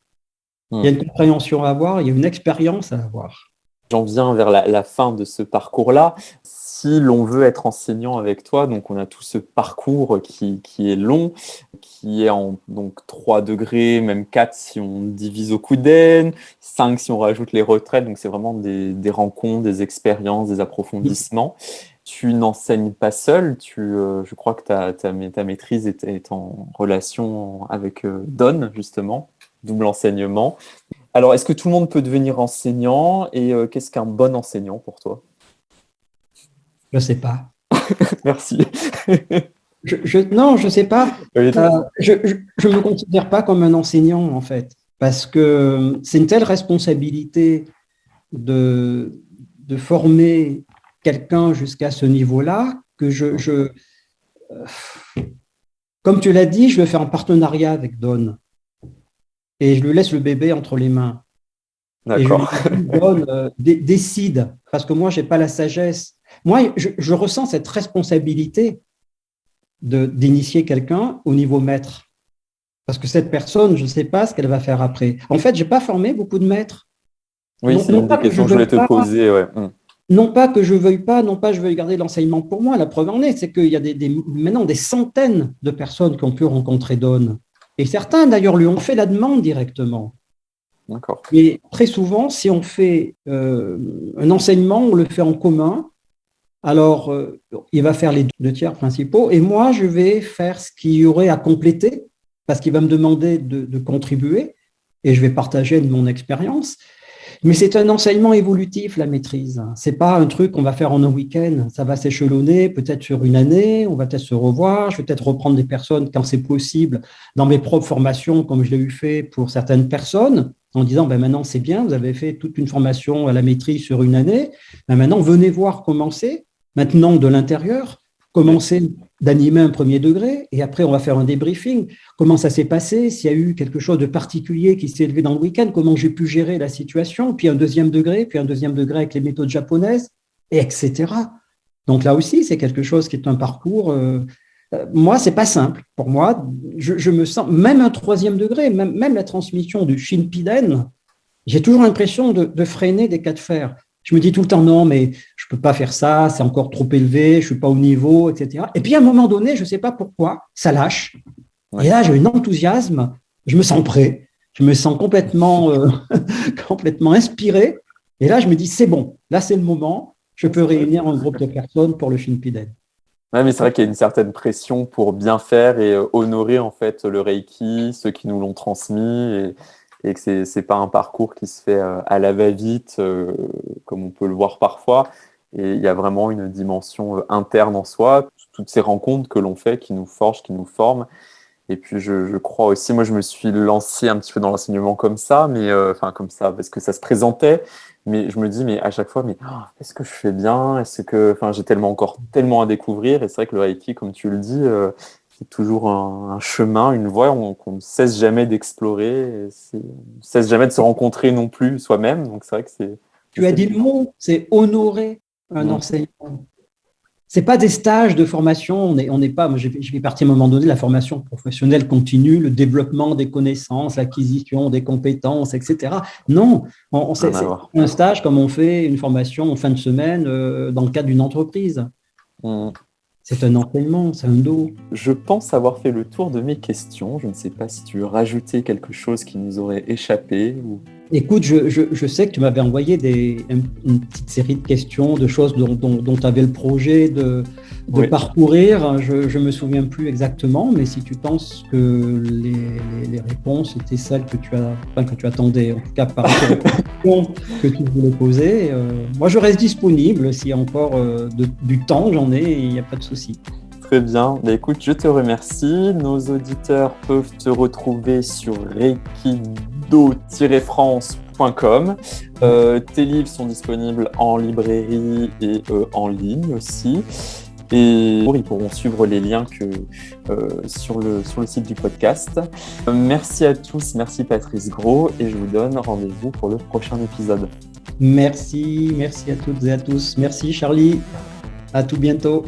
Speaker 2: Il y a une compréhension à avoir, il y a une expérience à avoir.
Speaker 1: J'en viens vers la fin de ce parcours-là. Si l'on veut être enseignant avec toi, donc on a tout ce parcours qui est long, qui est en donc 3 degrés, même 4 si on divise au coup d'aine, 5 si on rajoute les retraites, donc c'est vraiment des rencontres, des expériences, des approfondissements. Tu n'enseignes pas seul, je crois que ta maîtrise est en relation avec Don, justement, double enseignement. Alors, est-ce que tout le monde peut devenir enseignant et qu'est-ce qu'un bon enseignant pour toi?
Speaker 2: Je ne sais pas.
Speaker 1: Merci.
Speaker 2: Non, je ne sais pas. Je ne me considère pas comme un enseignant, en fait, parce que c'est une telle responsabilité de former quelqu'un jusqu'à ce niveau-là que comme tu l'as dit, je le fais en partenariat avec Don. Et je lui laisse le bébé entre les mains.
Speaker 1: D'accord.
Speaker 2: Et je lui dis, Don, décide, parce que moi, je n'ai pas la sagesse. Moi, je ressens cette responsabilité d'initier quelqu'un au niveau maître. Parce que cette personne, je ne sais pas ce qu'elle va faire après. En fait, je n'ai pas formé beaucoup de maîtres.
Speaker 1: Oui, c'est une des questions que je voulais te poser. Ouais.
Speaker 2: Non pas que je ne veuille pas, non pas que je veuille garder l'enseignement pour moi. La preuve en est, c'est qu'il y a maintenant des centaines de personnes qui ont pu rencontrer Don. Et certains, d'ailleurs, lui ont fait la demande directement.
Speaker 1: D'accord.
Speaker 2: Mais très souvent, si on fait un enseignement, on le fait en commun. Alors, il va faire les 2 tiers principaux et moi, je vais faire ce qu'il y aurait à compléter parce qu'il va me demander de contribuer et je vais partager de mon expérience. Mais c'est un enseignement évolutif, la maîtrise. Ce n'est pas un truc qu'on va faire en un week-end. Ça va s'échelonner peut-être sur une année, on va peut-être se revoir, je vais peut-être reprendre des personnes quand c'est possible dans mes propres formations, comme je l'ai eu fait pour certaines personnes, en disant maintenant c'est bien, vous avez fait toute une formation à la maîtrise sur une année, maintenant venez voir comment c'est, maintenant de l'intérieur, commencer d'animer un premier degré et après on va faire un débriefing. Comment ça s'est passé? S'il y a eu quelque chose de particulier qui s'est élevé dans le week-end, comment j'ai pu gérer la situation? Puis un deuxième degré avec les méthodes japonaises, et etc. Donc là aussi, c'est quelque chose qui est un parcours. Moi, c'est pas simple. Pour moi, je me sens, même un 3e degré, même la transmission du Shinpiden, j'ai toujours l'impression de freiner des cas de fer. Je me dis tout le temps, non, mais je ne peux pas faire ça, c'est encore trop élevé, je ne suis pas au niveau, etc. Et puis à un moment donné, je ne sais pas pourquoi, ça lâche. Ouais. Et là, j'ai un enthousiasme, je me sens prêt, je me sens complètement, complètement inspiré. Et là, je me dis, c'est bon, là, c'est le moment, je peux réunir un groupe de personnes pour le Shinpiden.
Speaker 1: Oui, mais c'est vrai qu'il y a une certaine pression pour bien faire et honorer en fait le Reiki, ceux qui nous l'ont transmis et que c'est pas un parcours qui se fait à la va-vite comme on peut le voir parfois. Et il y a vraiment une dimension interne en soi, toutes ces rencontres que l'on fait qui nous forgent, qui nous forment. Et puis je crois aussi, moi je me suis lancé un petit peu dans l'enseignement comme ça, mais comme ça parce que ça se présentait. Mais je me dis, mais à chaque fois, est-ce que je fais bien? J'ai encore tellement à découvrir. Et c'est vrai que le Reiki, comme tu le dis, C'est toujours un chemin, une voie qu'on ne cesse jamais d'explorer, on ne cesse jamais de se rencontrer non plus soi-même. Donc, c'est vrai que c'est...
Speaker 2: Tu as dit le mot, c'est honorer un enseignant. Ce n'est pas des stages de formation, on n'est pas, je vais partir à un moment donné de la formation professionnelle continue, le développement des connaissances, l'acquisition des compétences, etc. Non, c'est un stage comme on fait une formation en fin de semaine dans le cadre d'une entreprise. C'est un enseignement, c'est un dos.
Speaker 1: Je pense avoir fait le tour de mes questions. Je ne sais pas si tu veux rajouter quelque chose qui nous aurait échappé.
Speaker 2: Écoute, je sais que tu m'avais envoyé une petite série de questions, de choses dont tu avais le projet de parcourir. Je ne me souviens plus exactement, mais si tu penses que les réponses étaient celles que tu attendais, en tout cas par rapport aux questions que tu voulais poser, moi je reste disponible. S'il y a encore du temps, j'en ai, il n'y a pas de souci.
Speaker 1: Très bien. Écoute, je te remercie. Nos auditeurs peuvent te retrouver sur reikido-france.com. Tes livres sont disponibles en librairie et en ligne aussi. Et ils pourront suivre les liens sur le site du podcast. Merci à tous, merci Patrice Gros, et je vous donne rendez-vous pour le prochain épisode.
Speaker 2: Merci à toutes et à tous. Merci Charlie. À tout bientôt.